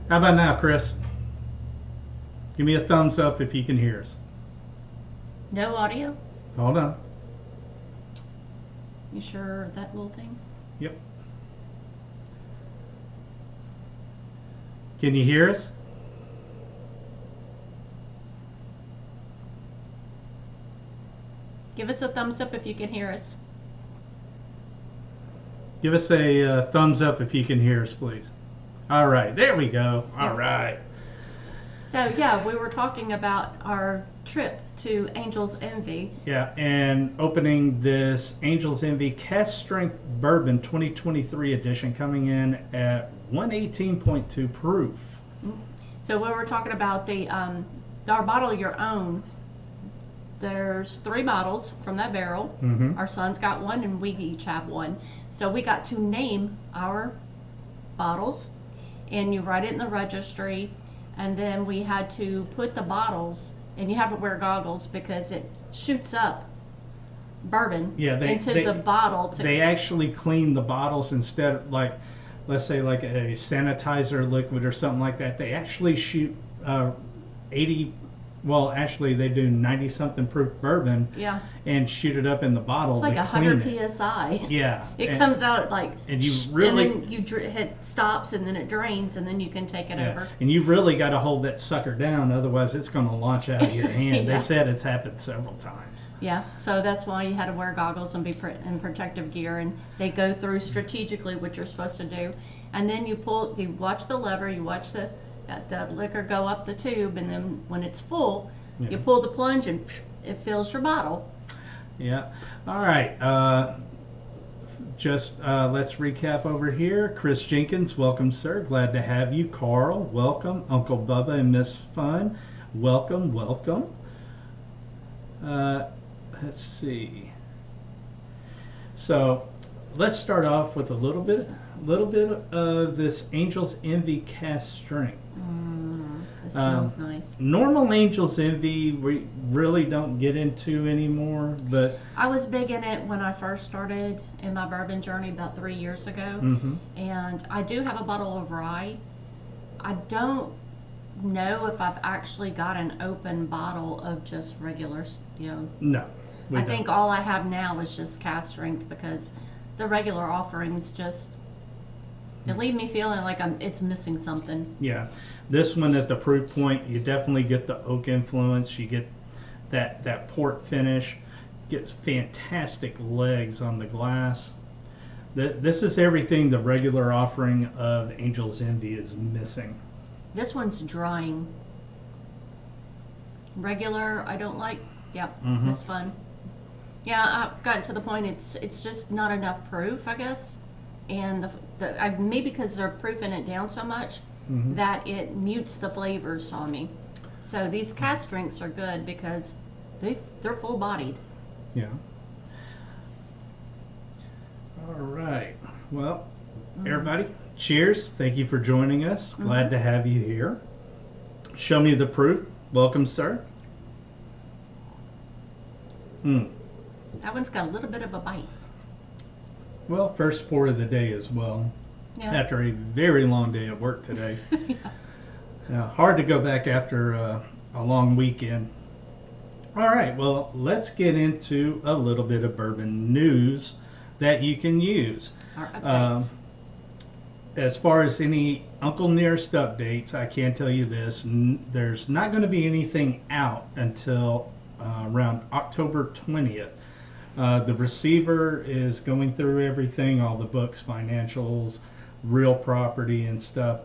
How about now, Chris? Give me a thumbs up if you can hear us. No audio? Hold on. You sure that little thing? Yep. Can you hear us? Give us a thumbs up if you can hear us. Give us a thumbs up if you can hear us, please. All right, there we go. All Yes. right. So yeah, we were talking about our trip to Angel's Envy. Yeah, and opening this Angel's Envy Cast Strength Bourbon 2023 edition coming in at 118.2 proof. So we were talking about the our bottle your own. There's 3 bottles from that barrel. Mm-hmm. Our son's got one, and we each have one. So we got to name our bottles, and you write it in the registry, and then we had to put the bottles, and you have to wear goggles because it shoots up bourbon into the bottle. They actually clean the bottles instead of, like, let's say like a sanitizer liquid or something like that. They actually shoot 80, well, actually they do 90 something proof bourbon. Yeah. And shoot it up in the bottle. It's like 100 psi. Yeah. It comes out like. And you really. And then you hit stops, and then it drains, and then you can take it over. And you really got to hold that sucker down, otherwise it's going to launch out of your hand. Yeah. They said it's happened several times. Yeah, so that's why you had to wear goggles and be in protective gear, and they go through strategically what you're supposed to do, and then you watch the lever, you watch the liquor go up the tube, and then when it's full, you pull the plunge, and it fills your bottle. Yeah. All right. Let's recap over here. Chris Jenkins, welcome, sir. Glad to have you. Carl, welcome. Uncle Bubba and Miss Fun, welcome, welcome. Let's see. So let's start off with a little bit of this Angel's Envy Cast Strength. It smells nice. Normal Angel's Envy we really don't get into anymore, but I was big in it when I first started in my bourbon journey about 3 years ago. Mm-hmm. And I do have a bottle of rye. I don't know if I've actually got an open bottle of just regular, No. I think all I have now is just cast strength, because the regular offerings just, it leave me feeling like it's missing something. Yeah. This one at the proof point, you definitely get the oak influence. You get that port finish. Gets fantastic legs on the glass. This is everything the regular offering of Angel's Envy is missing. This one's drying. Regular, I don't like. Yeah, It's fun. Yeah, I've gotten to the point it's just not enough proof, I guess, and maybe because they're proofing it down so much that it mutes the flavors on me. So these cast strengths are good because they're full bodied. Yeah. All right. Well, everybody, cheers. Thank you for joining us. Glad to have you here. Show me the proof. Welcome, sir. That one's got a little bit of a bite. Well, first pour of the day as well. Yeah. After a very long day at work today. Hard to go back after a long weekend. All right, well, let's get into a little bit of bourbon news that you can use. Our updates. As far as any Uncle Nearest updates, I can tell you this. There's not going to be anything out until around October 20th. The receiver is going through everything, all the books, financials, real property and stuff.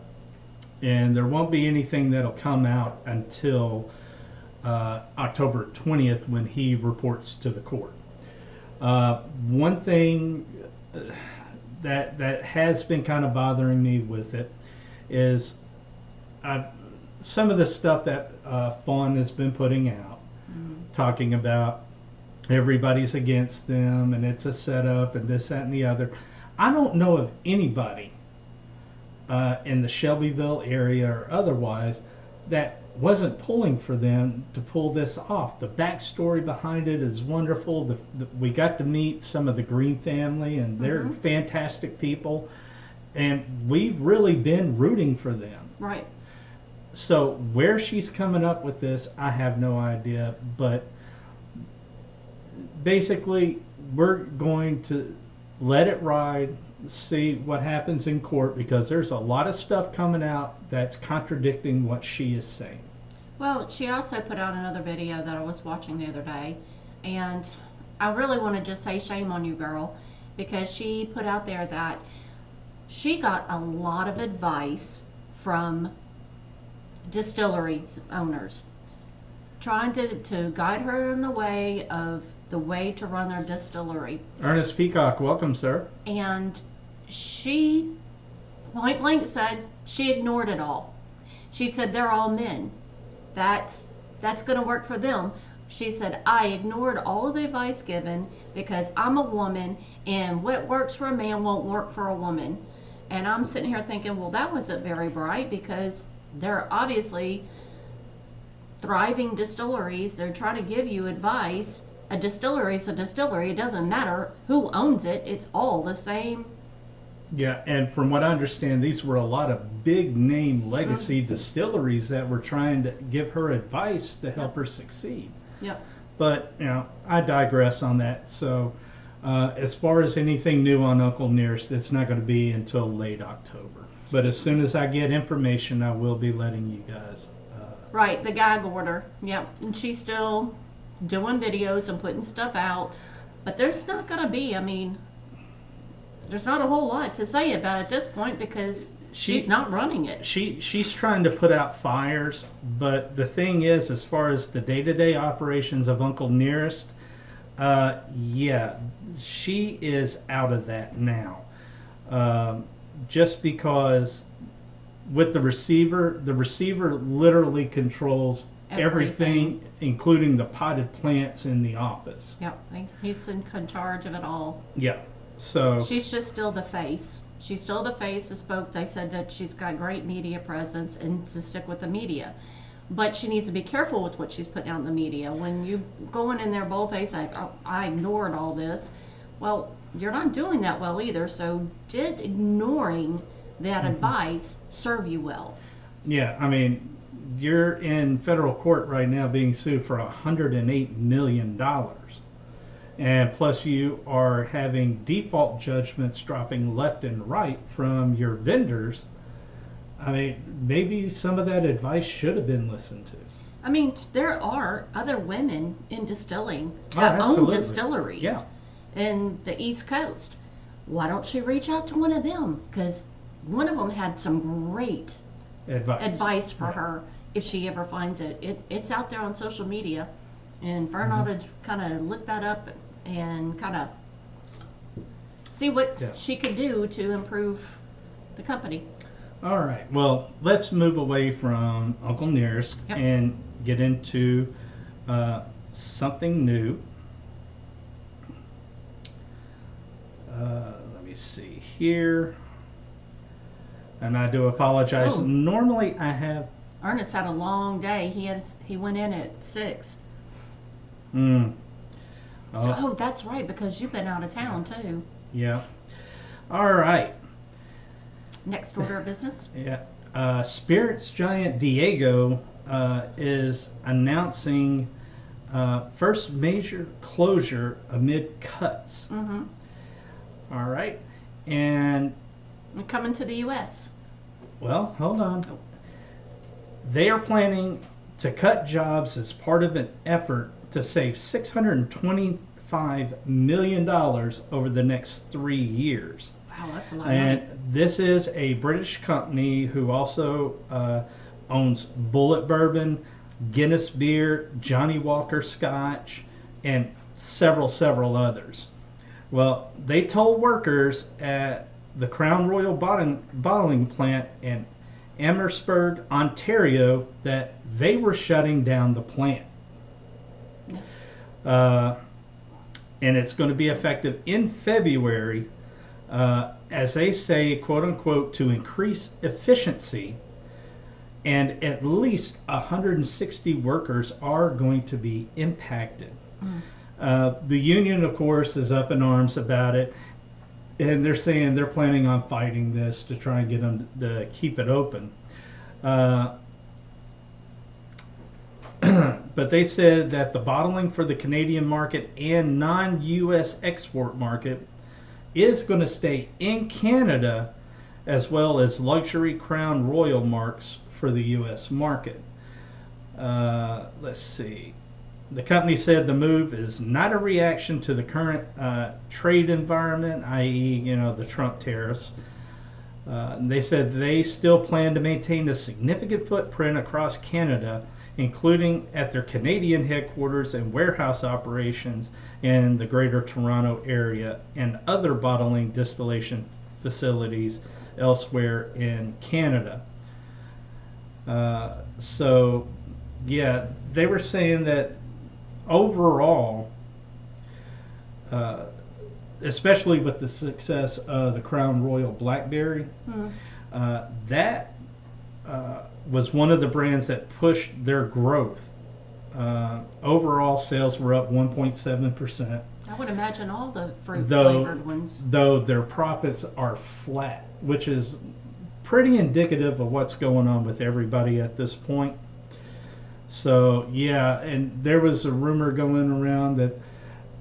And there won't be anything that'll come out until October 20th when he reports to the court. One thing that has been kind of bothering me with it is some of the stuff that Fawn has been putting out, talking about everybody's against them and it's a setup and this, that, and the other. I don't know of anybody in the Shelbyville area or otherwise that wasn't pulling for them to pull this off. The backstory behind it is wonderful. We got to meet some of the Green family, and they're fantastic people. and we've really been rooting for them. Right. So where she's coming up with this, I have no idea. But basically, we're going to let it ride, see what happens in court, because there's a lot of stuff coming out that's contradicting what she is saying. Well, she also put out another video that I was watching the other day, and I really want to just say shame on you, girl, because she put out there that she got a lot of advice from distilleries owners trying to guide her in the way to run their distillery. Ernest Peacock, welcome, sir. And she point blank said she ignored it all. She said they're all men. That's going to work for them. She said, I ignored all of the advice given because I'm a woman, and what works for a man won't work for a woman. And I'm sitting here thinking, well, that wasn't very bright, because they're obviously thriving distilleries. They're trying to give you advice. A distillery is a distillery. It doesn't matter who owns it. It's all the same. Yeah, and from what I understand, these were a lot of big name legacy distilleries that were trying to give her advice to help her succeed. Yep. But, I digress on that. So, as far as anything new on Uncle Nearest, it's not going to be until late October. But as soon as I get information, I will be letting you guys. Right, the gag order. Yep. And she's still doing videos and putting stuff out. But there's not going to be, there's not a whole lot to say about it at this point, because she's not running it. She's trying to put out fires, but the thing is, as far as the day-to-day operations of Uncle Nearest, yeah, she is out of that now. Just because with the receiver literally controls everything, including the potted plants in the office. Yep, he's in charge of it all. Yeah. So she's just still the face. She's still the face. They said that she's got great media presence and to stick with the media. But she needs to be careful with what she's putting out in the media. When you going in there bold-faced, like, oh, I ignored all this. Well, you're not doing that well either. So did ignoring that advice serve you well? Yeah, you're in federal court right now being sued for $108 million. And plus you are having default judgments dropping left and right from your vendors. Maybe some of that advice should have been listened to. There are other women in distilling that own distilleries in the East Coast. Why don't she reach out to one of them? Because one of them had some great advice for her if she ever finds it. It's out there on social media. And Fern ought to kind of look that up and kind of see what she could do to improve the company. All right. Well, let's move away from Uncle Nearest and get into something new. Let me see here. And I do apologize. Oh. Normally I have... Ernest had a long day. He went in at 6. Oh, that's right, because you've been out of town too. Yeah. All right. Next order of business. Yeah. Spirits giant Diego is announcing first major closure amid cuts. All right. And coming to the U.S. Well, hold on. They are planning to cut jobs as part of an effort to save $625 million over the next 3 years. Wow, that's a lot of money. And this is a British company who also owns Bullet Bourbon, Guinness Beer, Johnny Walker Scotch, and several others. Well, they told workers at the Crown Royal bottling plant in Amherstburg, Ontario, that they were shutting down the plant. And it's going to be effective in February, as they say, quote unquote, to increase efficiency. And at least 160 workers are going to be impacted. The union, of course, is up in arms about it. and they're saying they're planning on fighting this to try and get them to keep it open. Uh, but they said that the bottling for the Canadian market and non-U.S. export market is going to stay in Canada, as well as luxury Crown Royal marks for the U.S. market. Let's see. The company said the move is not a reaction to the current trade environment, i.e., the Trump tariffs. They said they still plan to maintain a significant footprint across Canada, including at their Canadian headquarters and warehouse operations in the Greater Toronto area and other bottling distillation facilities elsewhere in Canada. So, yeah, they were saying that overall, especially with the success of the Crown Royal Blackberry, that was one of the brands that pushed their growth. Overall sales were up 1.7%. I would imagine all the fruit flavored ones. Though their profits are flat, which is pretty indicative of what's going on with everybody at this point. So yeah, and there was a rumor going around that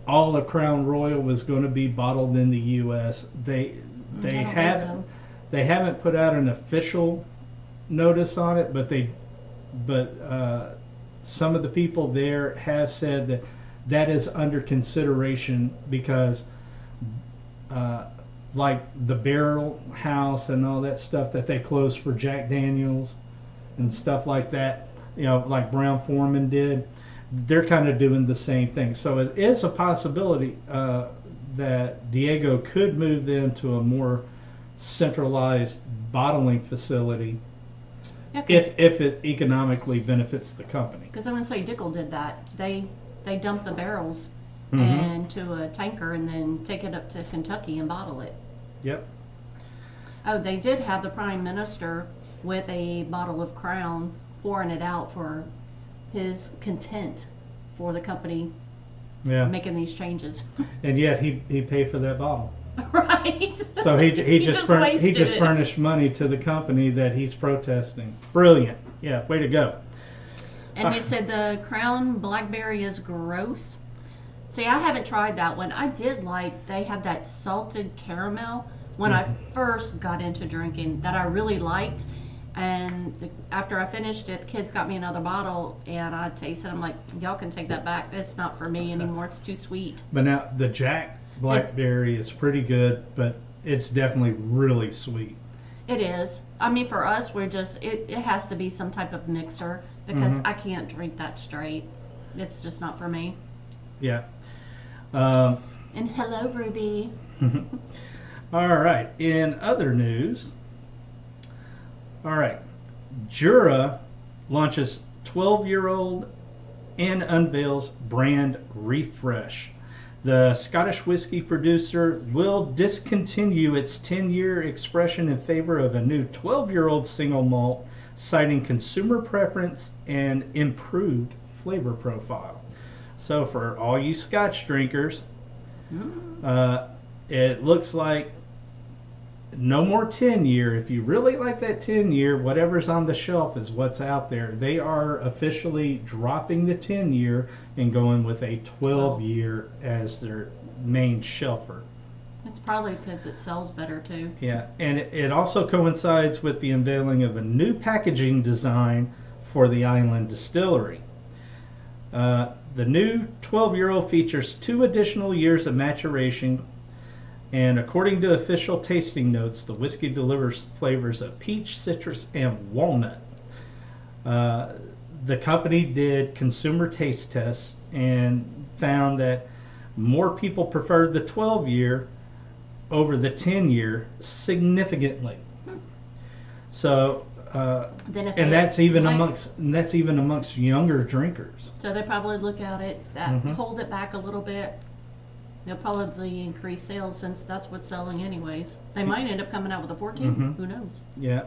all of Crown Royal was going to be bottled in the U.S. They haven't put out an official notice on it, but some of the people there have said that is under consideration because like the Barrel House and all that stuff that they closed for Jack Daniels and stuff like that, like Brown-Forman did, they're kind of doing the same thing. So it is a possibility that Diego could move them to a more centralized bottling facility, if it economically benefits the company. Because I'm going to say Dickel did that. They dump the barrels into a tanker and then take it up to Kentucky and bottle it. Yep. Oh, they did have the Prime Minister with a bottle of Crown pouring it out for his content for the company making these changes. And yet he paid for that bottle. Right. So he just furnished money to the company that he's protesting. Brilliant. Yeah, way to go. And you said the Crown Blackberry is gross. See, I haven't tried that one. I did like, they had that salted caramel when I first got into drinking that I really liked. And after I finished it, the kids got me another bottle and I tasted it. I'm like, y'all can take that back. It's not for me anymore. It's too sweet. But now the Jack Blackberry is pretty good, but it's definitely really sweet. It is. I mean, for us, we're just, it has to be some type of mixer because I can't drink that straight. It's just not for me. Yeah. And hello, Ruby. All right. In other news, all right, Jura launches 12-year-old and unveils brand refresh. The Scottish whiskey producer will discontinue its 10-year expression in favor of a new 12-year-old single malt, citing consumer preference and improved flavor profile. So for all you Scotch drinkers, it looks like no more 10-year. If you really like that 10-year, whatever's on the shelf is what's out there. They are officially dropping the 10-year and going with a 12-year as their main shelfer. It's probably because it sells better too. Yeah, and it also coincides with the unveiling of a new packaging design for the Island Distillery. The new 12-year-old features 2 additional years of maturation, and according to official tasting notes, the whiskey delivers flavors of peach, citrus, and walnut. The company did consumer taste tests and found that more people preferred the 12-year over the 10-year significantly. So, and that's even amongst younger drinkers. So they probably look at it, hold it back a little bit. They'll probably increase sales since that's what's selling anyways. They might end up coming out with a 14. Who knows? Yeah.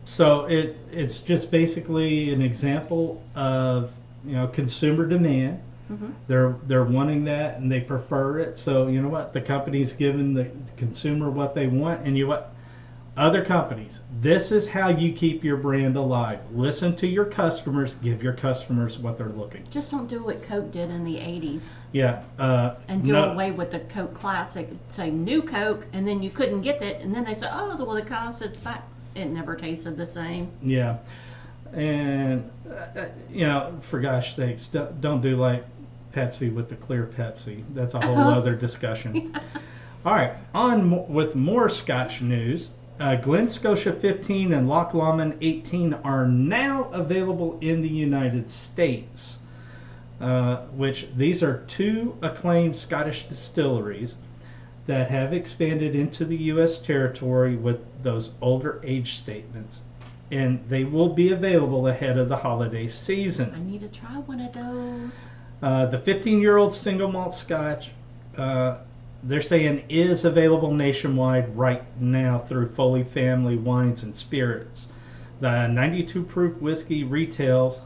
So it's just basically an example of consumer demand Mm-hmm. They're wanting that and they prefer it. So you know what? The company's giving the consumer what they want, and you know what? Other companies, this is how you keep your brand alive. Listen to your customers. Give your customers what they're looking. Just don't do what Coke did in the 80s. Yeah. And do no, away with the Coke Classic. Say new Coke, and then you couldn't get it, and then they'd say, oh, well, the Classic's back. It never tasted the same. Yeah. And, you know, for gosh sakes, don't do like Pepsi with the clear Pepsi. That's a whole other discussion. All right. With more Scotch news. Glen Scotia 15 and Loch Lomond 18 are now available in the United States, which these are two acclaimed Scottish distilleries that have expanded into the U.S. territory with those older age statements, and they will be available ahead of the holiday season. I need to try one of those. The 15-year-old single malt Scotch, they're saying is available nationwide right now through Foley Family Wines and Spirits. The 92 proof whiskey retails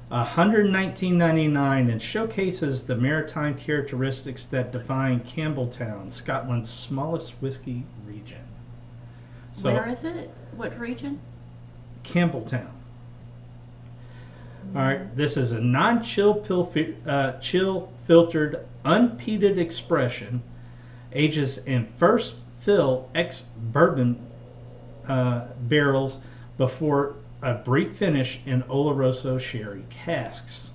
$119.99 and showcases the maritime characteristics that define Campbelltown, Scotland's smallest whiskey region. So, where is it? What region? Campbelltown. All right, this is a non-chill chill filtered unpeated expression, ages in first fill ex-bourbon barrels before a brief finish in Oloroso sherry casks.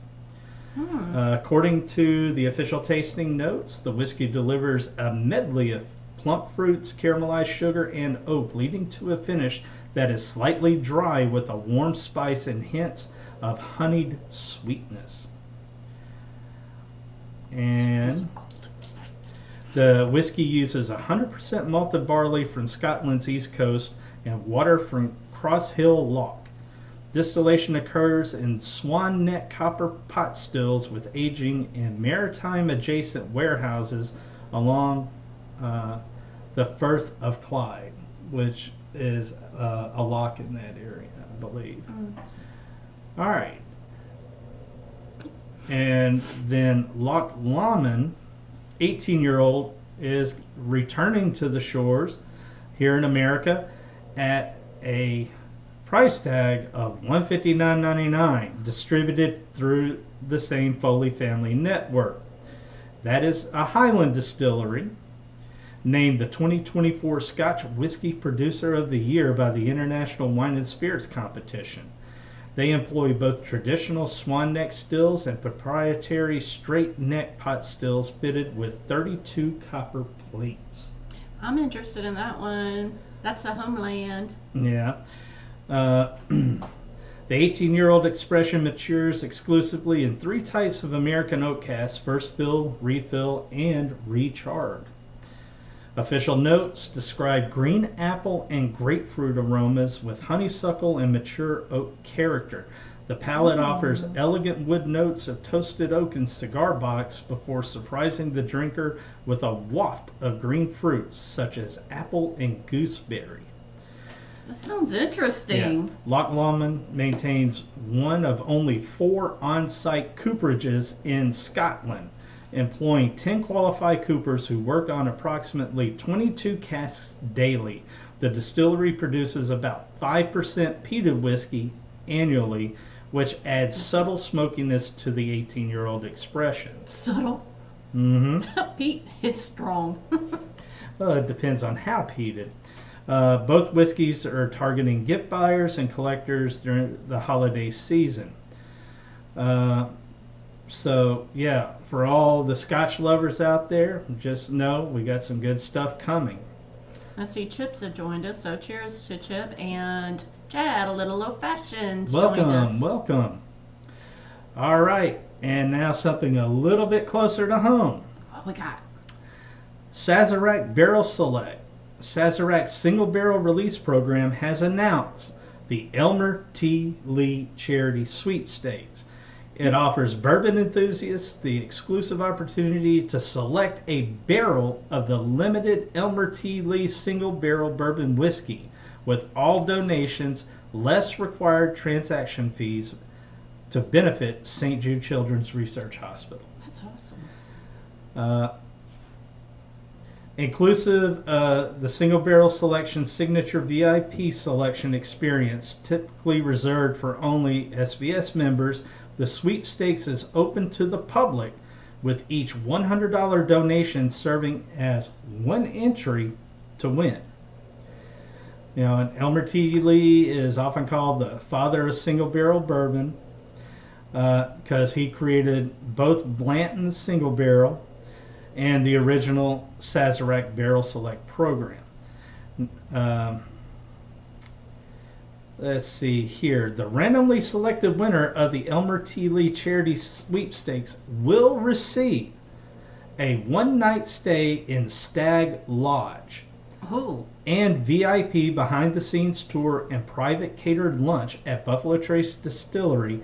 According to the official tasting notes, the whiskey delivers a medley of plump fruits, caramelized sugar, and oak, leading to a finish that is slightly dry with a warm spice and hints of honeyed sweetness. And the whiskey uses 100% malted barley from Scotland's east coast and water from Cross Hill Loch. Distillation occurs in swan neck copper pot stills with aging in maritime adjacent warehouses along the Firth of Clyde, which is a loch in that area, I believe. All right. And then Loch Lomond, 18-year-old, is returning to the shores here in America at a price tag of $159.99, distributed through the same Foley Family Network. That is a Highland distillery, named the 2024 Scotch Whisky Producer of the Year by the International Wine and Spirits Competition. They employ both traditional swan neck stills and proprietary straight neck pot stills fitted with 32 copper plates. I'm interested in that one. That's a Homeland. Yeah. The 18-year-old expression matures exclusively in 3 types of American oak casks: first fill, refill, and recharred. Official notes describe green apple and grapefruit aromas with honeysuckle and mature oak character. The palate offers elegant wood notes of toasted oak and cigar box before surprising the drinker with a waft of green fruits such as apple and gooseberry. That sounds interesting. Yeah. Loch Lomond maintains one of only 4 on-site cooperages in Scotland, employing 10 qualified coopers who work on approximately 22 casks daily. The distillery produces about 5% peated whiskey annually, which adds subtle smokiness to the 18-year-old expression. Subtle? Mm-hmm. Peat is strong. Well, it depends on how peated. Both whiskeys are targeting gift buyers and collectors during the holiday season. So, yeah, for all the Scotch lovers out there, just know we got some good stuff coming. I see Chips have joined us, so cheers to Chip. And Chad, a little old-fashioned, Welcome, joined us. welcome. All right, and now something a little bit closer to home. What we got? Sazerac Barrel Select. Sazerac's single barrel release program has announced the Elmer T. Lee Charity Sweepstakes. It offers bourbon enthusiasts the exclusive opportunity to select a barrel of the limited Elmer T. Lee single barrel bourbon whiskey, with all donations less required transaction fees to benefit St. Jude Children's Research Hospital. That's awesome. Uh, Inclusive the single barrel selection signature VIP selection experience, typically reserved for only SVS members, the sweepstakes is open to the public, with each $100 donation serving as one entry to win. You know, and Elmer T. Lee is often called the father of single barrel bourbon because he created both Blanton's single barrel and the original Sazerac Barrel Select program. Let's see here. The randomly selected winner of the Elmer T. Lee Charity Sweepstakes will receive a one-night stay in Stag Lodge. Oh. And VIP behind-the-scenes tour and private catered lunch at Buffalo Trace Distillery,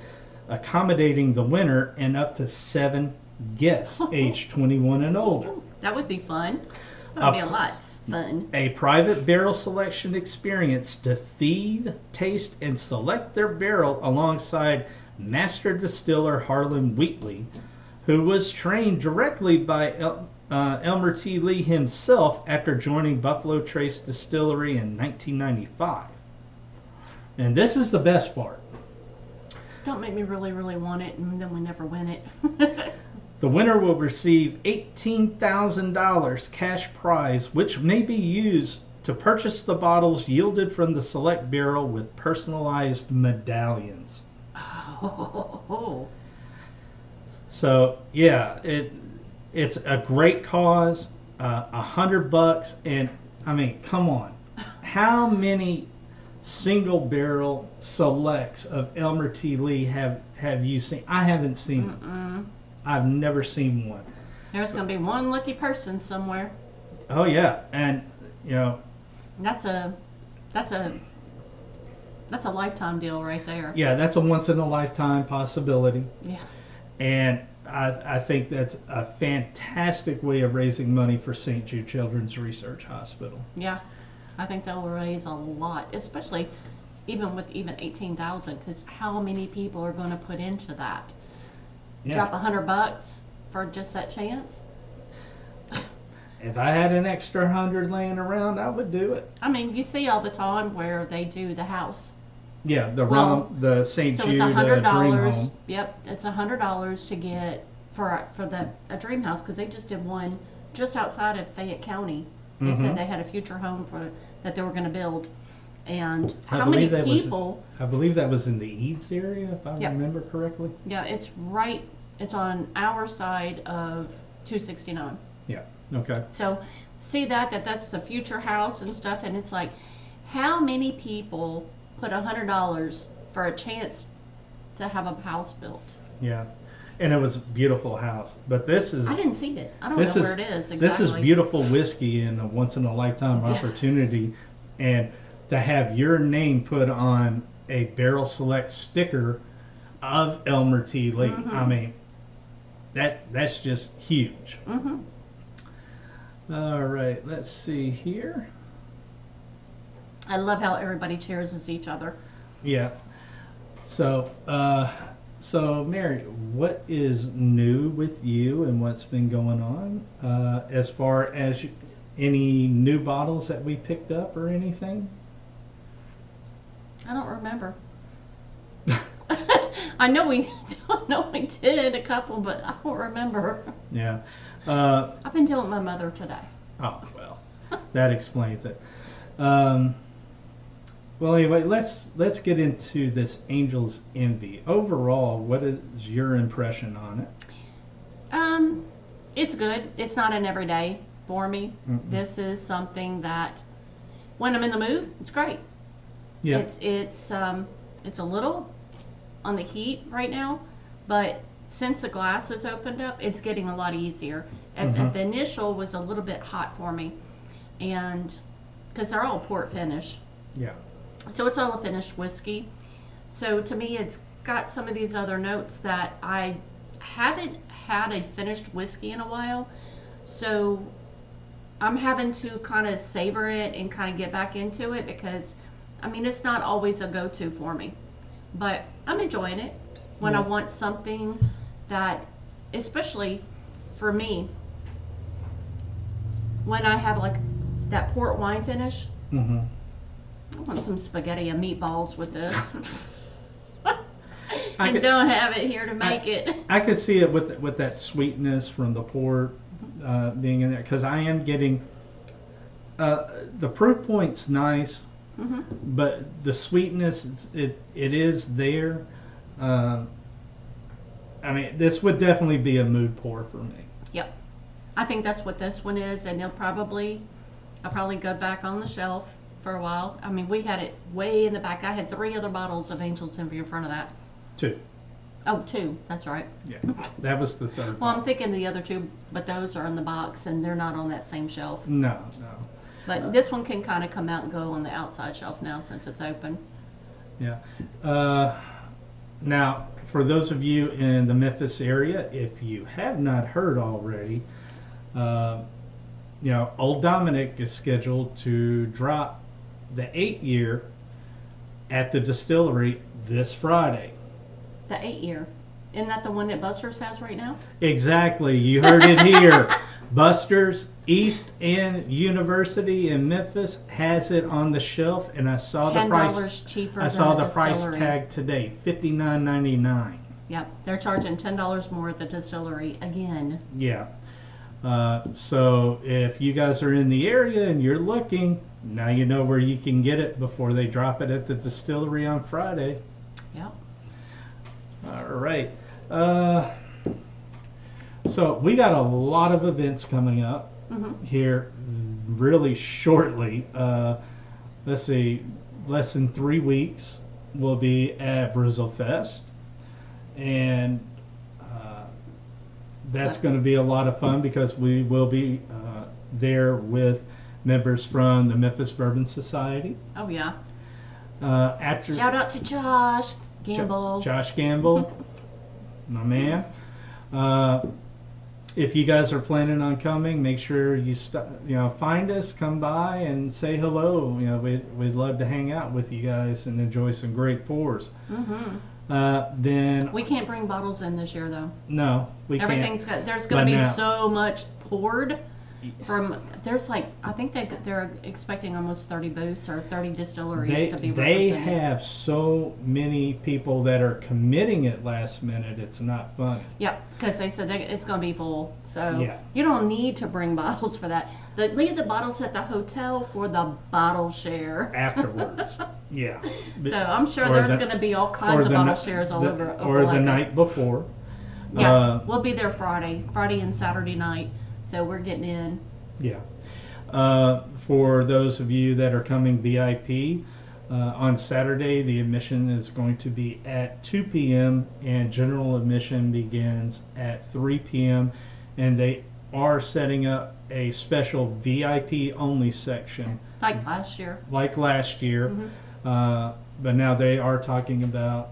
accommodating the winner and up to 7 guests aged 21 and older. That would be fun. That would be a lot of fun. A private barrel selection experience to feed, taste, and select their barrel alongside master distiller Harlan Wheatley, who was trained directly by Elmer T. Lee himself after joining Buffalo Trace Distillery in 1995. And this is the best part. Don't make me really, really want it, and then we never win it. The winner will receive $18,000 cash prize, which may be used to purchase the bottles yielded from the select barrel with personalized medallions. Oh. So yeah, it's a great cause. $100, and I mean, come on, how many single barrel selects of Elmer T. Lee have you seen? I haven't seen them. I've never seen one. There's going to be one lucky person somewhere. Oh yeah, and you know, that's a lifetime deal right there. Yeah, that's a once in a lifetime possibility. Yeah. And I think that's a fantastic way of raising money for St. Jude Children's Research Hospital. Yeah, I think that will raise a lot, especially with 18,000, because how many people are going to put into that? Yeah. Drop $100 for just that chance? If I had an extra 100 laying around, I would do it. I mean, you see all the time where they do the house. Yeah, the St. So Jude it's $100. Dream Home. Yep, it's $100 to get for a dream house, because they just did one just outside of Fayette County. They said they had a future home that they were going to build, and how many people? I believe that was in the Eads area, if I remember correctly. Yeah, it's right. It's on our side of 269. Yeah. Okay. So see that's the future house and stuff, and it's like, how many people put $100 for a chance to have a house built? Yeah, and it was a beautiful house. But this is, I didn't see it. I don't know where it is exactly. This is beautiful whiskey and a once in a lifetime opportunity, and to have your name put on a barrel select sticker of Elmer T. Lee. I mean, that's just huge. All right, let's see here. I love how everybody cheers each other. Yeah. So, Mary, what is new with you and what's been going on as far as any new bottles that we picked up or anything? I don't remember. I know we did a couple, but I don't remember. Yeah. I've been dealing with my mother today. Oh, well, that explains it. Well, anyway, let's get into this Angel's Envy. Overall, what is your impression on it? It's good. It's not an everyday for me. This is something that, when I'm in the mood, it's great. Yeah. It's a little on the heat right now, but since the glass is opened up, it's getting a lot easier. At the initial was a little bit hot for me, and because they're all port finish. Yeah. So it's all a finished whiskey. So to me, it's got some of these other notes that I haven't had a finished whiskey in a while. So I'm having to kind of savor it and kind of get back into it, because I mean, it's not always a go-to for me, but I'm enjoying it. when I Yeah. want something that, especially for me, when I have like that port wine finish, Hmm. I want some spaghetti and meatballs with this. I And could, don't have it here to make it. I could see it with that sweetness from the port being in there, because I am getting the proof point's nice, Hmm. but the sweetness it is there. Uh, I mean, this would definitely be a mood pour for me. Yep. I think that's what this one is, and I'll probably go back on the shelf for a while. I mean, we had it way in the back. I had 3 other bottles of Angel's Envy in front of that. 2. Oh, 2. That's right. Yeah, that was the third Well, one. I'm thinking the other 2, but those are in the box and they're not on that same shelf. No, no. But this one can kind of come out and go on the outside shelf now since it's open. Yeah. Now, for those of you in the Memphis area, if you have not heard already, Old Dominic is scheduled to drop the 8-year at the distillery this Friday. The 8-year. Isn't that the one that Buster's has right now? Exactly. You heard it here. Buster's East End University in Memphis has it on the shelf, and I saw the price. $10 cheaper I saw than the price distillery. tag today, $59.99. Yep, they're charging $10 more at the distillery again. Yeah. So if you guys are in the area and you're looking, now you know where you can get it before they drop it at the distillery on Friday. Yep. All right. So we got a lot of events coming up here really shortly. Let's see, less than 3 weeks we'll be at Brazil Fest, and that's going to be a lot of fun because we will be there with members from the Memphis Bourbon Society. Oh yeah. After Shout out to Josh Gamble. Josh Gamble, my man. If you guys are planning on coming, make sure you find us, come by, and say hello. We'd love to hang out with you guys and enjoy some great pours. Mm-hmm. Then We can't bring bottles in this year though. no, we Everything's can't. there's going But to be now- so much poured there's like, I think they're expecting almost 30 booths or 30 distilleries They to be they represented. have so many people that are committing it last minute. It's not funny. Yep, because they said it's going to be full. So Yeah. you don't need to bring bottles for that. Leave the bottles at the hotel for the bottle share. Afterwards. Yeah. So I'm sure Or there's the- going to be all kinds of bottle shares all over or the Opelika. night before. Yeah, we'll be there Friday and Saturday night. So we're getting in. Yeah. For those of you that are coming VIP, on Saturday the admission is going to be at 2 p.m. and general admission begins at 3 p.m. and they are setting up a special VIP only section Like last year. like last year. Mhm. But now they are talking about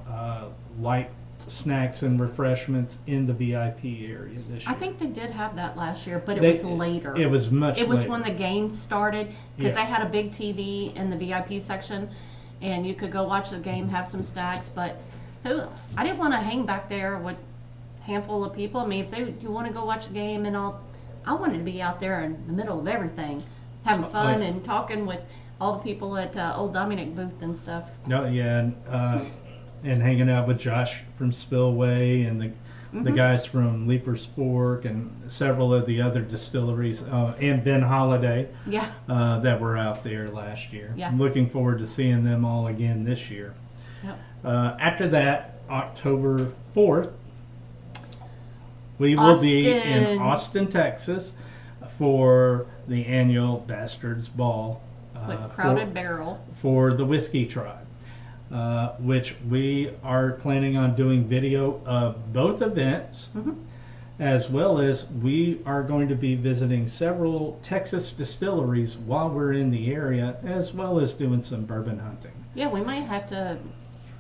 light snacks and refreshments in the VIP area this year. I think they did have that last year, but it They- was later. It was much It was later. when the game started because Yeah. they had a big TV in the VIP section, and you could go watch the game, have some snacks. But I didn't want to hang back there with a handful of people. I mean, if you want to go watch a game and all, I wanted to be out there in the middle of everything, having fun and talking with all the people at Old Dominic booth and stuff. No, yeah, and hanging out with Josh from Spillway and the guys from Leaper's Fork and several of the other distilleries and Ben Holiday Yeah. that were out there last year. Yeah. I'm looking forward to seeing them all again this year. Yep. After that, October 4th, we will be in Austin, Texas for the annual Bastards Ball With Crowded Barrel. for the Whiskey Tribe. Which we are planning on doing video of both events, as well as we are going to be visiting several Texas distilleries while we're in the area, as well as doing some bourbon hunting. Yeah, we might have to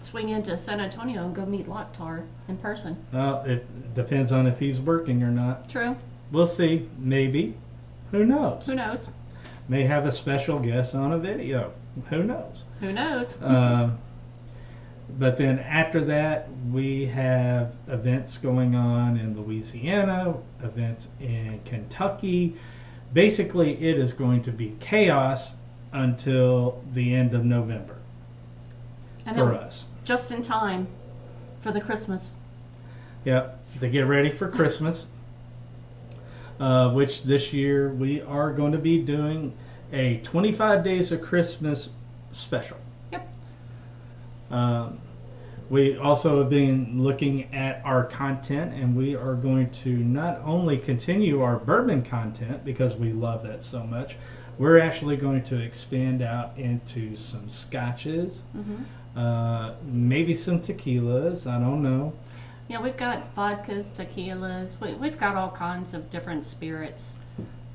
swing into San Antonio and go meet Locktar in person. It depends on if he's working or not. True. We'll see. Maybe. Who knows? Who knows? May have a special guest on a video. Who knows? Who knows? But then after that, we have events going on in Louisiana, events in Kentucky. Basically, it is going to be chaos until the end of November And for then us. just in time for the Christmas. Yep, to get ready for Christmas, which this year we are going to be doing a 25 Days of Christmas special. Yep. Um, we also have been looking at our content, and we are going to not only continue our bourbon content because we love that so much, we're actually going to expand out into some scotches, maybe some tequilas. I don't know. Yeah, we've got vodkas, tequilas. We've got all kinds of different spirits.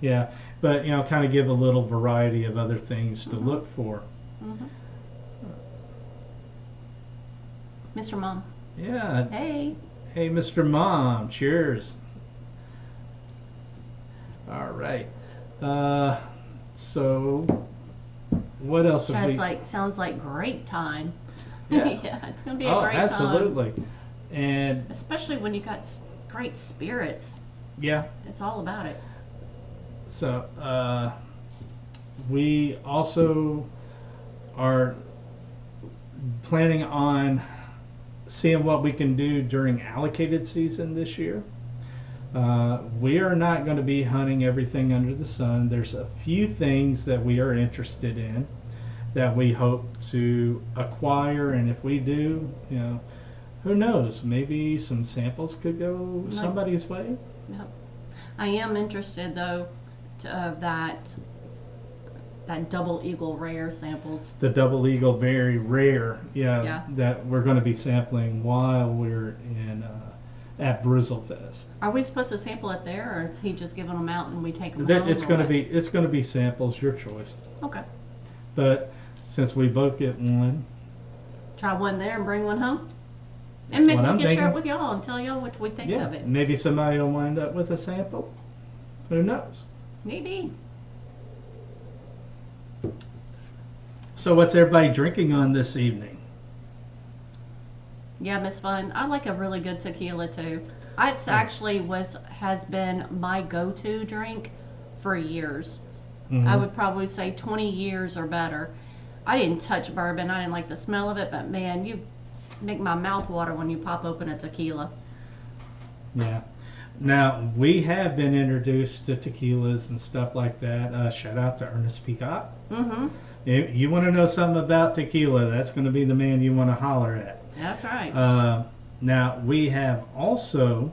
Yeah, but kind of give a little variety of other things to look for. Mr. Mom. Yeah. Hey. Hey, Mr. Mom. Cheers. All right. So, what else have we? Sounds like great time. Yeah. Yeah, it's gonna be a great absolutely. time. And Especially when you got great spirits. yeah. It's all about it. So, we also are planning on seeing what we can do during allocated season this year. We are not going to be hunting everything under the sun. There's a few things that we are interested in that we hope to acquire, and if we do, who knows? Maybe some samples could go somebody's way. Yep. I am interested though that double eagle rare samples. The double eagle very rare, Yeah. that we're going to be sampling while we're in at Brizzlefest. Are we supposed to sample it there, or is he just giving them out and we take them home? It's going to be samples, your choice. Okay. But since we both get one, Try one there and bring one home. That's And maybe what we I'm can share thinking. it with y'all and tell y'all what we think yeah, of it. maybe somebody will wind up with a sample. Who knows? Maybe. So what's everybody drinking on this evening? Yeah, Miss Fun. I like a really good tequila too. It's actually has been my go-to drink for years. I would probably say 20 years or better. I didn't touch bourbon. I didn't like the smell of it, but man, you make my mouth water when you pop open a tequila. Yeah. Now, we have been introduced to tequilas and stuff like that. Shout out to Ernest Peacock. You want to know something about tequila, that's going to be the man you want to holler at. That's right. Now, we have also,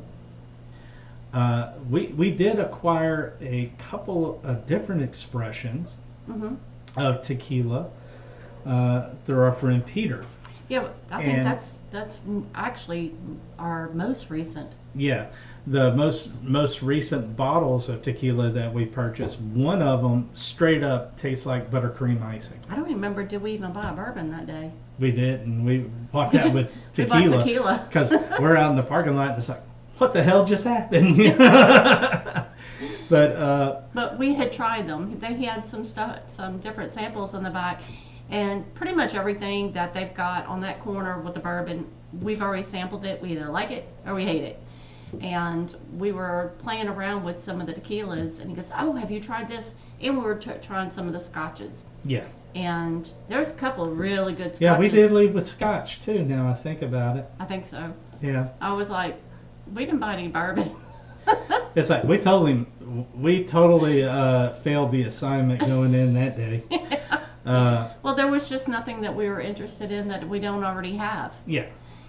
we did acquire a couple of different expressions of tequila through our friend Peter. Yeah, I think that's actually our most recent. Yeah, the most recent bottles of tequila that we purchased, one of them straight up tastes like buttercream icing. I don't remember, did we even buy a bourbon that day? We did, and we walked out with We bought tequila. tequila. Because we're out in the parking lot, and it's like, what the hell just happened? But we had tried them. They had some different samples on the back, and pretty much everything that they've got on that corner with the bourbon, we've already sampled it. We either like it or we hate it. And we were playing around with some of the tequilas, and he goes, "Oh, have you tried this?" And we were trying some of the scotches. Yeah. And there's a couple of really good scotches. Yeah, we did leave with scotch too. Now I think about it. I think so. Yeah. I was like, we didn't buy any bourbon. It's like we totally failed the assignment going in that day. Well, there was just nothing that we were interested in that we don't already have. Yeah.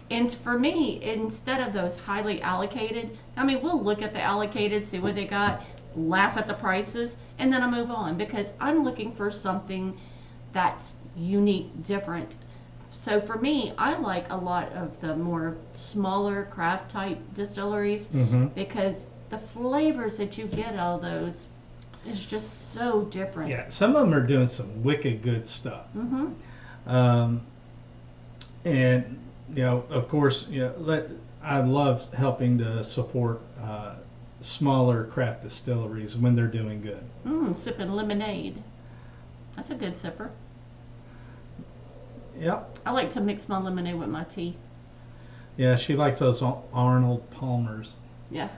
And for me, instead of those highly allocated, I mean, we'll look at the allocated, see what they got, laugh at the prices, and then I move on because I'm looking for something that's unique, different. So for me, I like a lot of the more smaller craft type distilleries because the flavors that you get out of those is just so different. Yeah, some of them are doing some wicked good stuff. And of course, I love helping to support smaller craft distilleries when they're doing good. Sipping lemonade. That's a good sipper. Yep. I like to mix my lemonade with my tea. Yeah, she likes those Arnold Palmers. Yeah.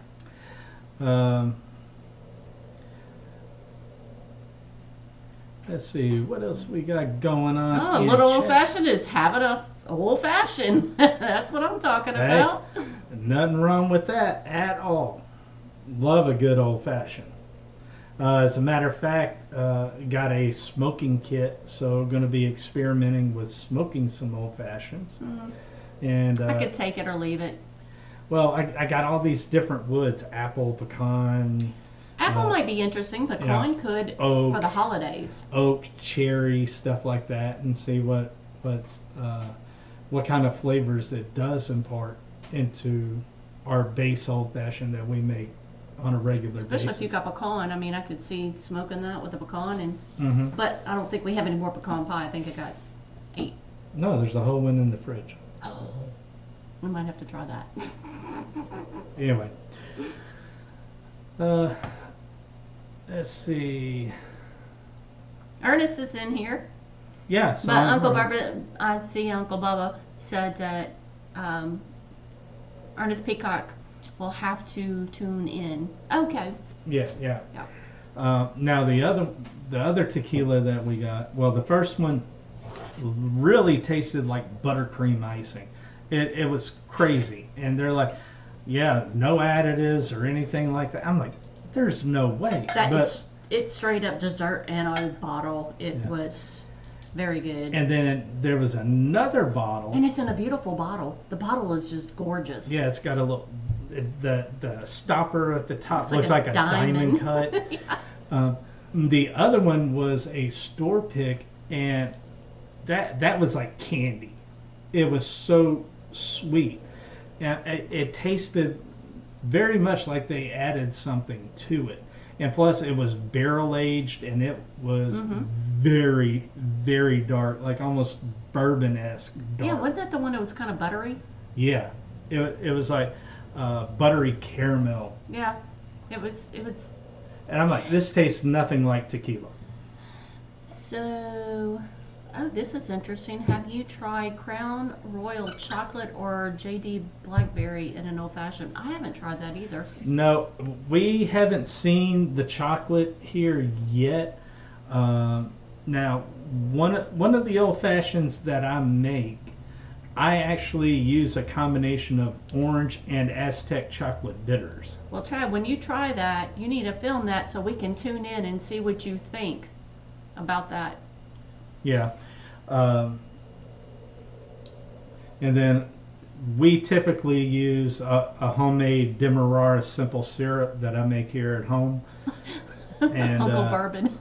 Um, let's see what else we got going on. Oh, a in little old chat. fashioned is having a old fashioned. That's what I'm talking Hey, about. nothing wrong with that at all. Love a good old fashioned. As a matter of fact, got a smoking kit, so going to be experimenting with smoking some old fashions. Mm. And I could take it or leave it. well, I got all these different woods: apple, pecan, Apple might be interesting, but yeah, coin could oak, for the holidays. oak, cherry, stuff like that, and see what's what kind of flavors it does impart into our base old fashioned that we make on a regular Especially basis. if you got pecan. I mean, I could see smoking that with a pecan, and Mm-hmm. but I don't think we have any more pecan pie. I think I got 8. No, there's a whole one in the fridge. Oh, we might have to try that. Anyway, uh, let's see. Ernest is in here, Yeah, so but Uncle Bubba, I see Uncle Bubba said that Ernest Peacock will have to tune in. Okay. Yeah, yeah. Yeah. Now the other tequila that we got, well, the first one really tasted like buttercream icing. It was crazy, and they're like, yeah, no additives or anything like that. I'm like, there's no way. It's straight up dessert in a bottle. It Yeah. was very good. And then there was another bottle. And it's in a beautiful bottle. The bottle is just gorgeous. Yeah, it's got a little the stopper at the top It's looks like a diamond cut. Yeah. The other one was a store pick, and that was like candy. It was so sweet, and it tasted very much like they added something to it. And plus, it was barrel aged, and it was very, very dark, like almost bourbon-esque dark. Yeah, wasn't that the one that was kind of buttery? Yeah, it was like buttery caramel, Yeah, it was. and I'm like, this tastes nothing like tequila. So, oh, this is interesting. Have you tried Crown Royal Chocolate or JD Blackberry in an old fashioned? I haven't tried that either. No, we haven't seen the chocolate here yet. Now, one of the old fashions that I make, I actually use a combination of orange and Aztec chocolate bitters. Well, Chad, when you try that, you need to film that so we can tune in and see what you think about that. Yeah. And then we typically use a homemade Demerara simple syrup that I make here at home. And Uncle Bourbon.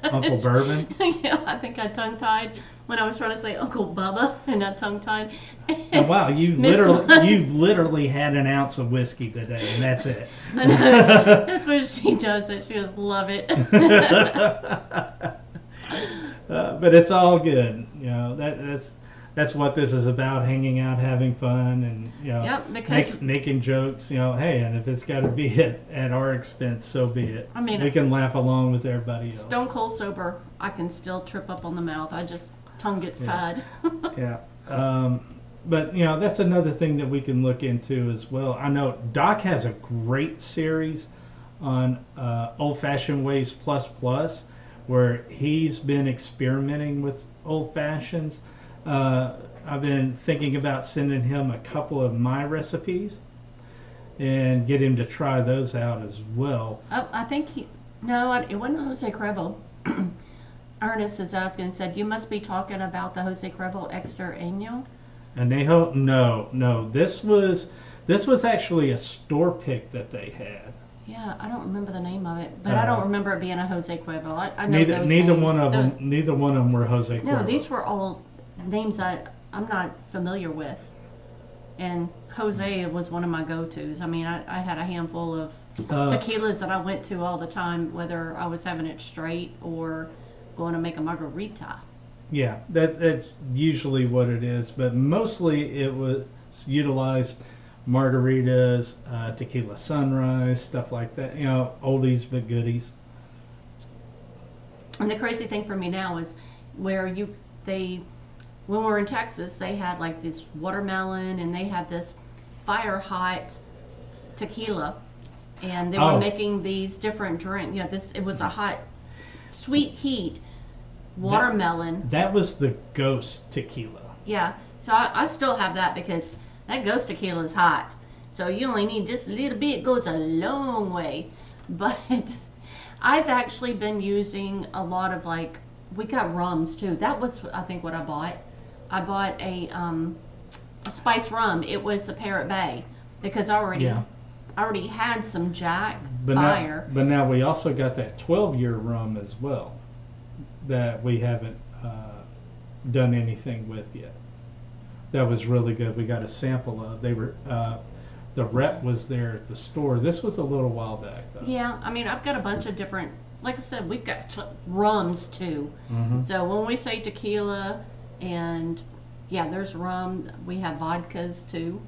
Uncle Bourbon? Yeah, I think I tongue-tied when I was trying to say Uncle Bubba, and I tongue-tied. And wow, you've literally had an ounce of whiskey today, and that's it. I know. That's what she does. It. She goes, love it. But it's all good. You know, that's what this is about: hanging out, having fun, and Yep, because making jokes. You know, hey, and if it's got to be at our expense, so be it. I mean, we can laugh along with everybody else. Stone cold sober, I can still trip up on the mouth. I just tongue gets tied. Yeah. But that's another thing that we can look into as well. I know Doc has a great series on Old Fashioned Ways Plus Plus, where he's been experimenting with old fashions. I've been thinking about sending him a couple of my recipes and get him to try those out as well. Oh, I think it wasn't Jose Cuervo. Ernest is asking and said, you must be talking about the Jose Cuervo Extra Año. Añejo? No. This was actually a store pick that they had. Yeah, I don't remember the name of it, but I don't remember it being a Jose Cuervo. I know neither those neither names. one of them. Neither one of them were Jose Cuervo. No, these were all names I'm not familiar with, and Jose was one of my go-tos. I mean, I had a handful of tequilas that I went to all the time, whether I was having it straight or going to make a margarita. Yeah, that's usually what it is, but mostly it was utilized margaritas, tequila sunrise, stuff like that. Oldies but goodies. And the crazy thing for me now is where when we were in Texas, they had like this watermelon, and they had this fire hot tequila, and they were making these different drinks. You know, this it was a hot, sweet heat watermelon. That was the Ghost tequila. Yeah, so I still have that because that Ghost tequila is hot. So you only need just a little bit, it goes a long way. But I've actually been using a lot of we got rums too. That was, I think, what I bought. I bought a spice rum. It was a Parrot Bay because I already had some Jack Fire. But now we also got that 12-year rum as well that we haven't done anything with yet. That was really good. We got a sample of. They were the rep was there at the store. This was a little while back though. Yeah, I mean, I've got a bunch of different. Like I said, we've got rums too. So when we say tequila, and there's rum. We have vodkas too.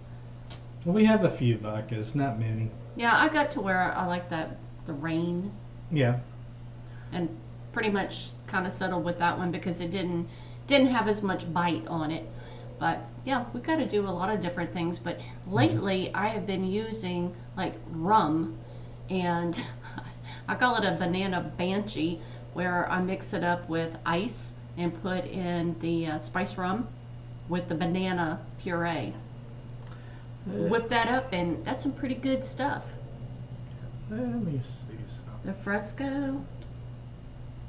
Well, we have a few vodkas, not many. Yeah, I got to where I like the rain. Yeah. And pretty much kind of settled with that one because it didn't have as much bite on it. But yeah, we got to do a lot of different things. But lately, I have been using like rum, and I call it a banana banshee, where I mix it up with ice and put in the spice rum with the banana puree. Whip that up, and that's some pretty good stuff. Let me see something. The Fresco.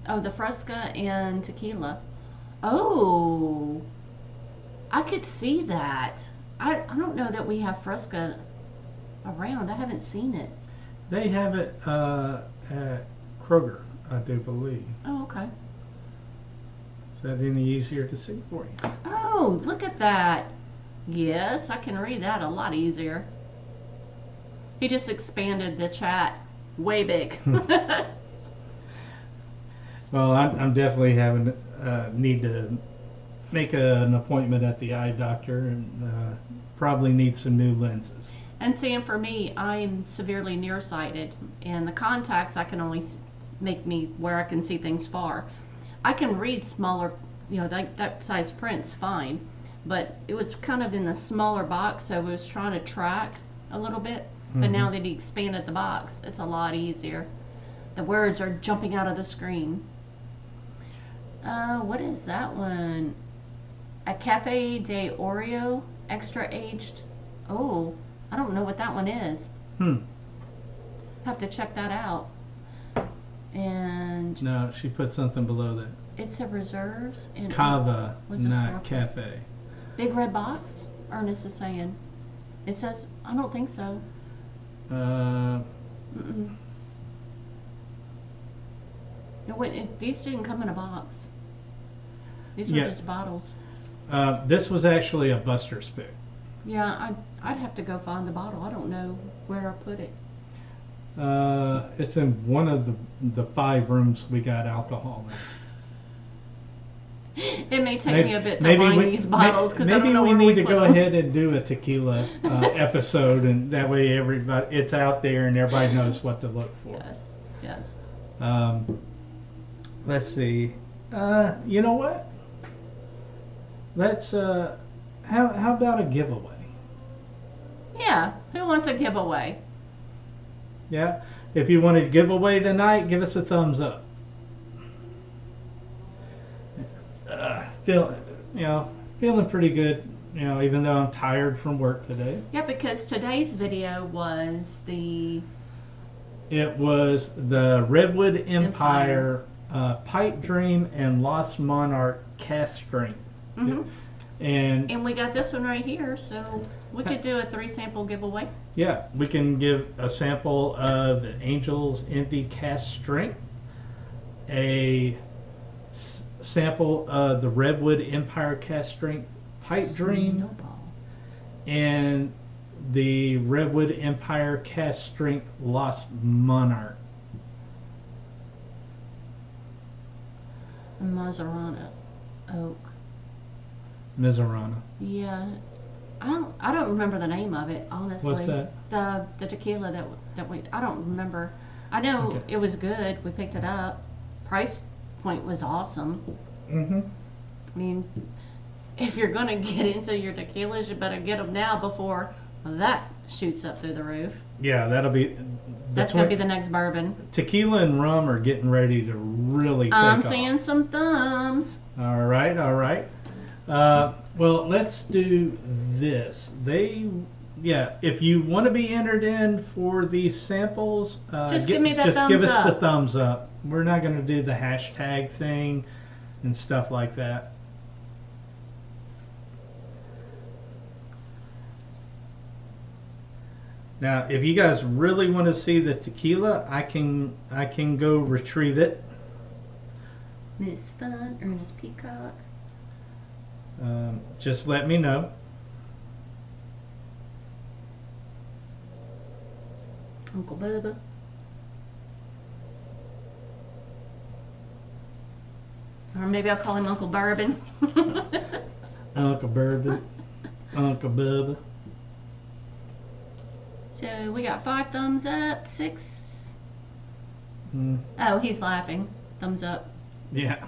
Oh, the Fresca and tequila. Oh, I could see that. I don't know that we have Fresca around. I haven't seen it. They have it at Kroger, I do believe. Oh, okay. Is that any easier to see for you? Oh, look at that. Yes, I can read that a lot easier. He just expanded the chat way big. Well, I'm definitely having need to make an appointment at the eye doctor, and probably need some new lenses. And see, and for me, I'm severely nearsighted, and the contacts I can only make me where I can see things far. I can read smaller, that size print's fine, but it was kind of in a smaller box, so I was trying to track a little bit. But now that he expanded the box, it's a lot easier. The words are jumping out of the screen. What is that one? A Cafe de Oreo, extra aged. Oh, I don't know what that one is. Have to check that out. And no, she put something below that. It's a reserves and Cava, not cafe. Big red box? Ernest is saying. It says, I don't think so. These didn't come in a box. These were just bottles. This was actually a Buster Spoon. Yeah, I'd have to go find the bottle. I don't know where I put it. It's in one of the 5 rooms we got alcohol in. It may take me a bit to find these bottles because I don't know where we need we to go ahead and do a tequila episode, and that way it's out there and everybody knows what to look for. Yes. Let's see. You know what? Let's how about a giveaway? Yeah, who wants a giveaway? Yeah, if you want a giveaway tonight, give us a thumbs up. Feeling pretty good, even though I'm tired from work today. Yeah, because today's video was It was the Redwood Empire Pipe Dream and Lost Monarch Cast Strength. And we got this one right here, so we could do a 3 sample giveaway. Yeah, we can give a sample of the Angel's Envy Cast Strength, a sample of the Redwood Empire Cast Strength Pipe Dream, and the Redwood Empire Cast Strength Lost Monarch. Mazzarana Oak. Mizorana. Yeah, I don't remember the name of it, honestly. What's that? The tequila that I don't remember. I know It was good. We picked it up. Price point was awesome. I mean, if you're gonna get into your tequilas, you better get them now before that shoots up through the roof. Yeah, that'll be. That's gonna be the next bourbon. Tequila and rum are getting ready to really take I'm off. seeing some thumbs. All right, all right. Well, let's do this. Yeah, if you want to be entered in for these samples, just give me that just thumbs give us up. the thumbs up. We're not going to do the hashtag thing and stuff like that. Now, if you guys really want to see the tequila, I can go retrieve it. Miss Fun, Ernest Peacock. Just let me know. Uncle Bubba. Or maybe I'll call him Uncle Bourbon. Uncle Bourbon. Uncle Bubba. So we got 5 thumbs up, 6. Mm. Oh, he's laughing. Thumbs up. Yeah.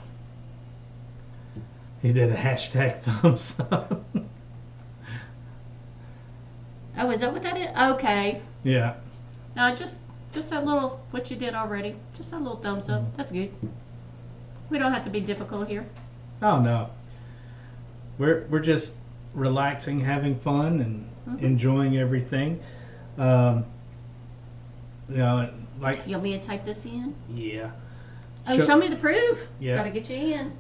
He did a hashtag thumbs up. Oh, is that what that is? Okay. Yeah. No, just a little, what you did already. Just a little thumbs up. That's good. We don't have to be difficult here. Oh no. We're just relaxing, having fun, and enjoying everything. You know, like. You want me to type this in? Yeah. Oh, show me the proof. Yeah. Gotta get you in.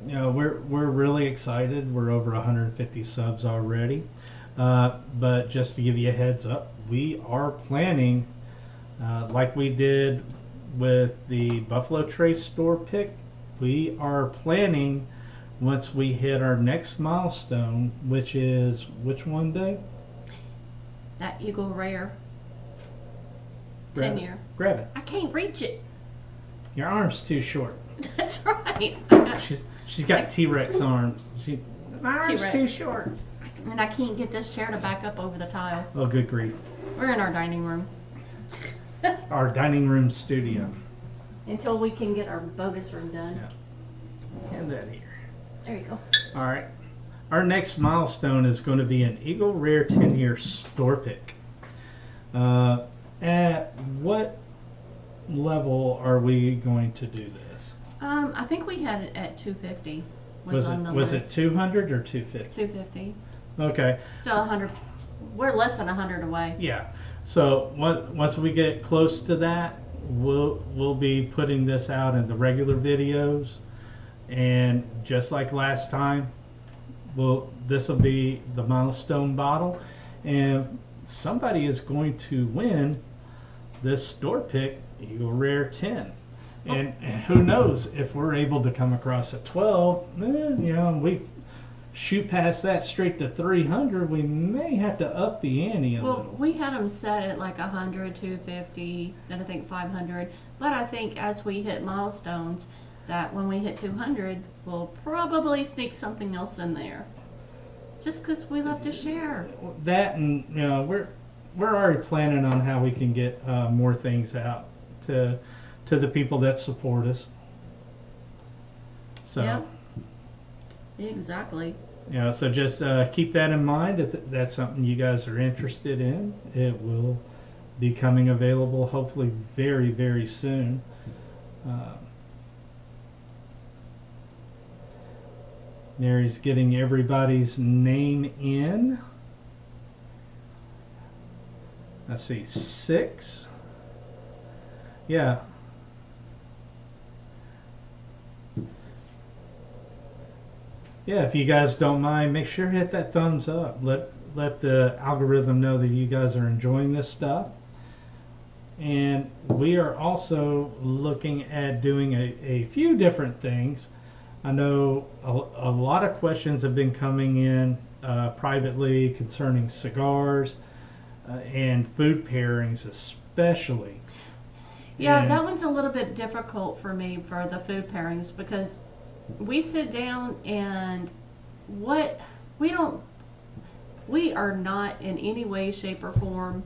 You know, we're really excited. We're over 150 subs already. But just to give you a heads up, we are planning, like we did with the Buffalo Trace store pick, we are planning once we hit our next milestone, which is which one, Dave? That Eagle Rare. Grab 10 it. year. Grab it. I can't reach it. Your arm's too short. That's right. She's got T-Rex arms. My arm's T-Rex. too short. And I can't get this chair to back up over the tile. Oh, good grief. We're in our dining room. Our dining room studio. Until we can get our bonus room done. Yeah. And that here. There you go. All right. Our next milestone is going to be an Eagle Rare 10-year store pick. At what level are we going to do this? I think we had it at 250. Was on the it list. 200 or 250? 250. Okay. So 100. We're less than 100 away. Yeah. So once we get close to that, we'll be putting this out in the regular videos, and just like last time, this will be the milestone bottle, and somebody is going to win this store pick Eagle Rare 10. And who knows if we're able to come across a 12, you know, we shoot past that straight to 300, we may have to up the ante a little. Well, we had them set at like 100, 250, then I think 500. But I think as we hit milestones, that when we hit 200, we'll probably sneak something else in there. Just because we love to share. That, and you know, we're already planning on how we can get more things out to the people that support us. So. Yep. Exactly. Yeah, so just keep that in mind. If that's something you guys are interested in, it will be coming available hopefully very, very soon. Mary's getting everybody's name in. Let's see, 6. Yeah. Yeah, if you guys don't mind, make sure to hit that thumbs up. Let the algorithm know that you guys are enjoying this stuff. And we are also looking at doing a few different things. I know a lot of questions have been coming in privately concerning cigars and food pairings especially. Yeah, that one's a little bit difficult for me for the food pairings, because we sit down and we are not in any way, shape, or form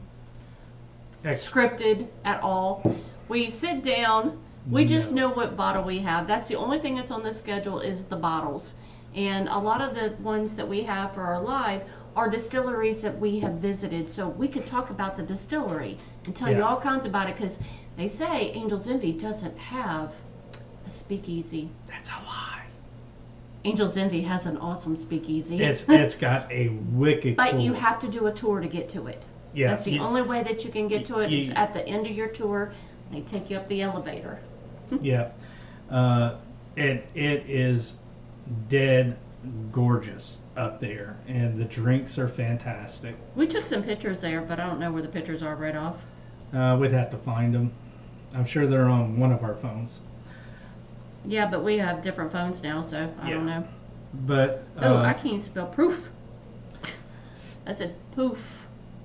scripted at all. We sit down, we just know what bottle we have. That's the only thing that's on the schedule is the bottles. And a lot of the ones that we have for our live are distilleries that we have visited. So we could talk about the distillery and tell you all kinds about it, because they say Angel's Envy doesn't have a speakeasy. That's a lie. Angel's Envy has an awesome speakeasy. It's got a wicked But cool. you have to do a tour to get to it. Yeah, That's the only way that you can get to it is at the end of your tour. They take you up the elevator. Yeah. And it is dead gorgeous up there, and the drinks are fantastic. We took some pictures there, but I don't know where the pictures are right off. We'd have to find them. I'm sure they're on one of our phones. Yeah, but we have different phones now, so I don't know. But I can't spell proof. I said poof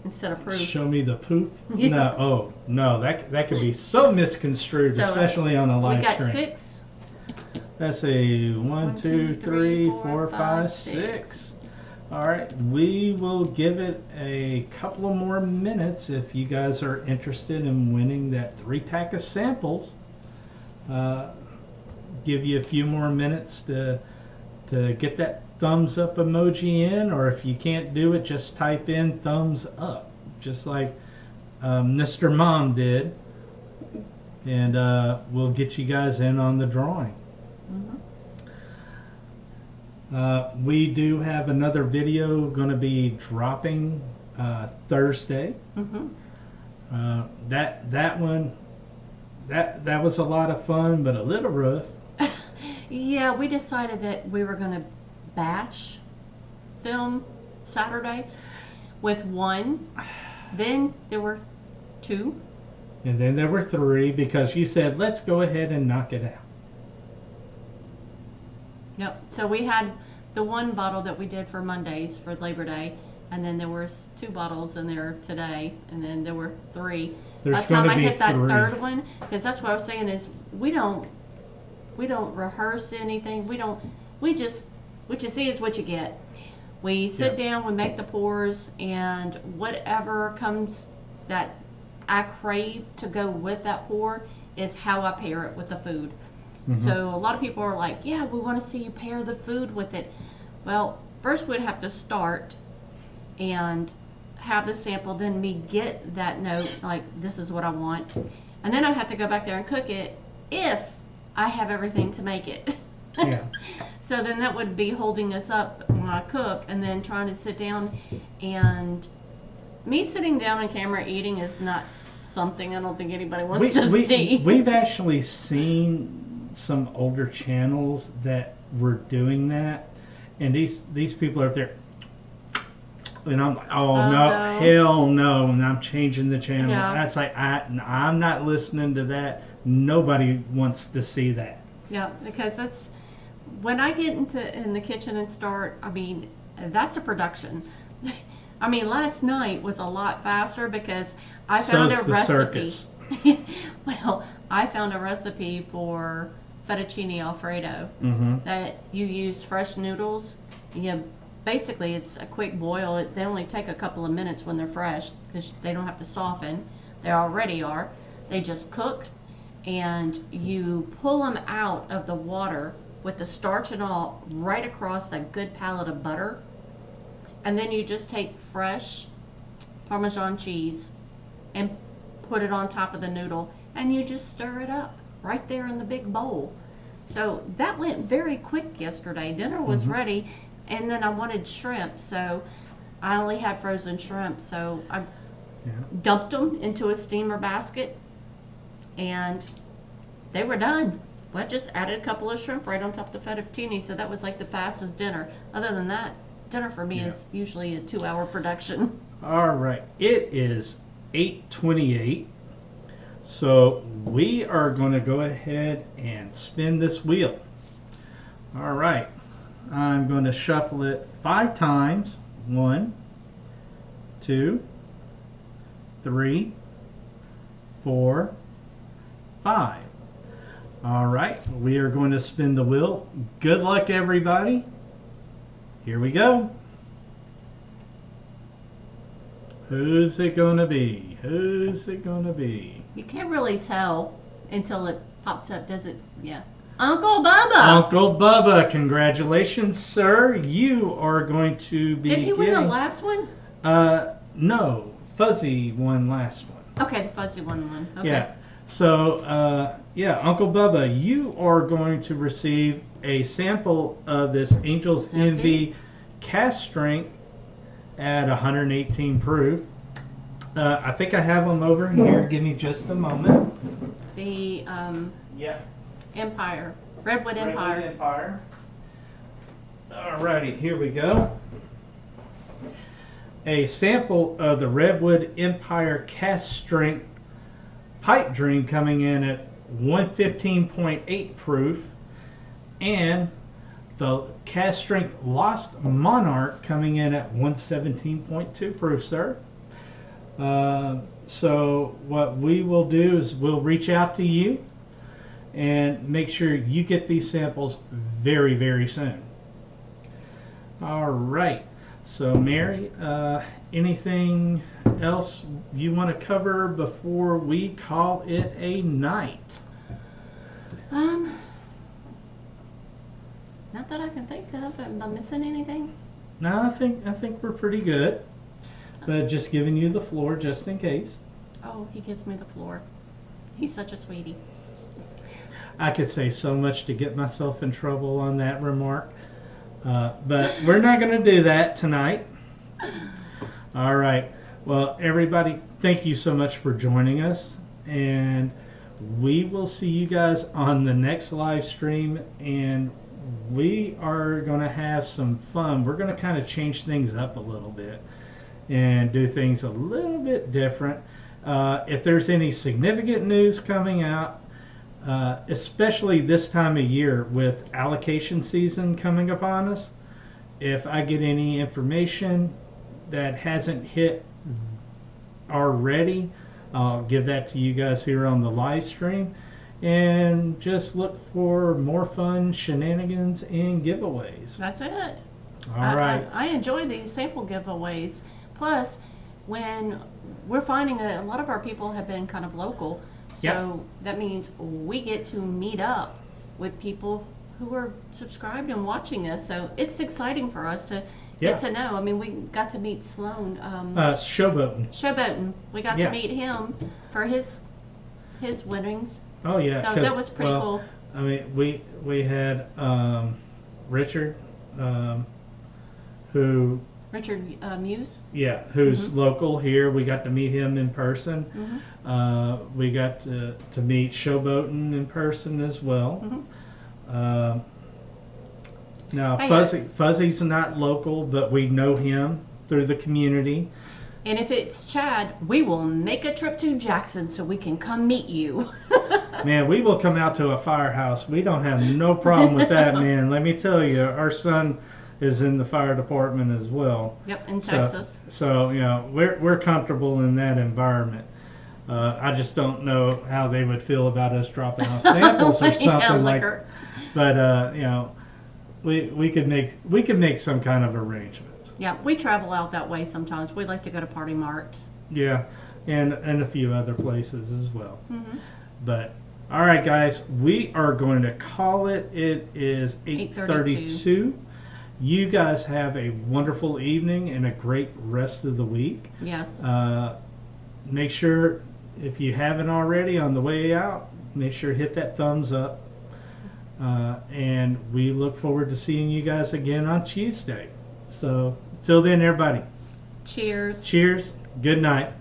instead of proof. Show me the poof. Yeah. No, oh no, that could be so misconstrued, So, especially on a live we got stream. 6. That's a 1, 2, 3, 4, 5, 6. All right, we will give it a couple of more minutes if you guys are interested in winning that 3-pack of samples. Give you a few more minutes to get that thumbs up emoji in, or if you can't do it, just type in thumbs up, just like Mr. Mom did, and we'll get you guys in on the drawing. We do have another video going to be dropping Thursday. That one, that was a lot of fun, but a little rough. Yeah, we decided that we were going to batch film Saturday with 1. Then there were 2. And then there were 3 because you said, let's go ahead and knock it out. Yep. So we had the 1 bottle that we did for Mondays for Labor Day, and then there was 2 bottles in there today, and then there were 3. By the time I hit that 3rd one, because that's what I was saying is we don't rehearse anything. What you see is what you get. We sit down, we make the pours, and whatever comes that I crave to go with that pour is how I pair it with the food. So a lot of people are like, yeah, we want to see you pair the food with it. Well, first we'd have to start and have the sample, then me get that note, like this is what I want. And then I have to go back there and cook it if I have everything to make it. Yeah. So then that would be holding us up when I cook, and then trying to sit down, and me sitting down on camera eating is not something I don't think anybody wants to see. We've actually seen some older channels that were doing that, and these people are up there, and I'm like, oh no, hell no, and I'm changing the channel. That's like I'm not listening to that. Nobody wants to see that. Yeah, because that's when I get in the kitchen and start. I mean, that's a production. I mean, last night was a lot faster because I found a recipe. Well, I found a recipe for fettuccine alfredo that you use fresh noodles. Basically it's a quick boil. They only take a couple of minutes when they're fresh because they don't have to soften. They already are. They just cook, and you pull them out of the water with the starch and all right across that good pallet of butter, and then you just take fresh Parmesan cheese and put it on top of the noodle, and you just stir it up right there in the big bowl. So that went very quick yesterday. Dinner was ready, and then I wanted shrimp, so I only had frozen shrimp, so I dumped them into a steamer basket, and they were done. Well, I just added a couple of shrimp right on top of the fettuccine, so that was like the fastest dinner. Other than that, dinner for me is usually a 2-hour production. All right, it is 8:28. So we are going to go ahead and spin this wheel. All right, I'm going to shuffle it 5 times. 1, 2, 3, 4, 5. All right, we are going to spin the wheel. Good luck, everybody. Here we go. Who's it going to be? Who's it going to be? You can't really tell until it pops up, does it? Yeah. Uncle Bubba. Uncle Bubba, congratulations, sir. You are going to be Did he win the last one? No. Fuzzy won last one. Okay, the fuzzy one. Okay. Yeah. So, Uncle Bubba, you are going to receive a sample of this Angel's Envy cast strength at 118 proof. I think I have them over here. Give me just a moment. The Empire. Redwood Empire. Alrighty, here we go. A sample of the Redwood Empire cast strength pipe dream coming in at 115.8 proof, and the cast strength Lost Monarch coming in at 117.2 proof, sir. So what we will do is we'll reach out to you and make sure you get these samples very, very soon. All right. So Mary, anything else you want to cover before we call it a night? Not that I can think of. Am I missing anything? No, I think we're pretty good. But just giving you the floor just in case. Oh, he gives me the floor. He's such a sweetie. I could say so much to get myself in trouble on that remark. But we're not going to do that tonight. All right. Well, everybody, thank you so much for joining us. And we will see you guys on the next live stream. And we are going to have some fun. We're going to kind of change things up a little bit and do things a little bit different. If there's any significant news coming out, especially this time of year with allocation season coming upon us, if I get any information that hasn't hit already, I'll give that to you guys here on the live stream. And just look for more fun shenanigans and giveaways. That's it. All right. I enjoy these sample giveaways. Plus, when we're finding a lot of our people have been kind of local, so that means we get to meet up with people who are subscribed and watching us. So it's exciting for us to get to know. I mean, we got to meet Sloan. Showboating. We got to meet him for his winnings. Oh yeah. So that was pretty cool. I mean, we had Richard, who. Richard Muse? Yeah, who's local here. We got to meet him in person. We got to meet Showboatin' in person as well. Now, Fuzzy's not local, but we know him through the community. And if it's Chad, we will make a trip to Jackson so we can come meet you. Man, we will come out to a firehouse. We don't have no problem with that, man. Let me tell you, our son is in the fire department as well. Yep, in Texas. So you know, we're comfortable in that environment. I just don't know how they would feel about us dropping off samples or something like. But you know, we could make some kind of arrangements. Yeah, we travel out that way sometimes. We like to go to Party Mart. Yeah, and a few other places as well. But all right, guys, we are going to call it. It is 8:32. You guys have a wonderful evening and a great rest of the week. Yes. Make sure, if you haven't already on the way out, make sure to hit that thumbs up. And we look forward to seeing you guys again on Tuesday. So, till then, everybody. Cheers. Cheers. Good night.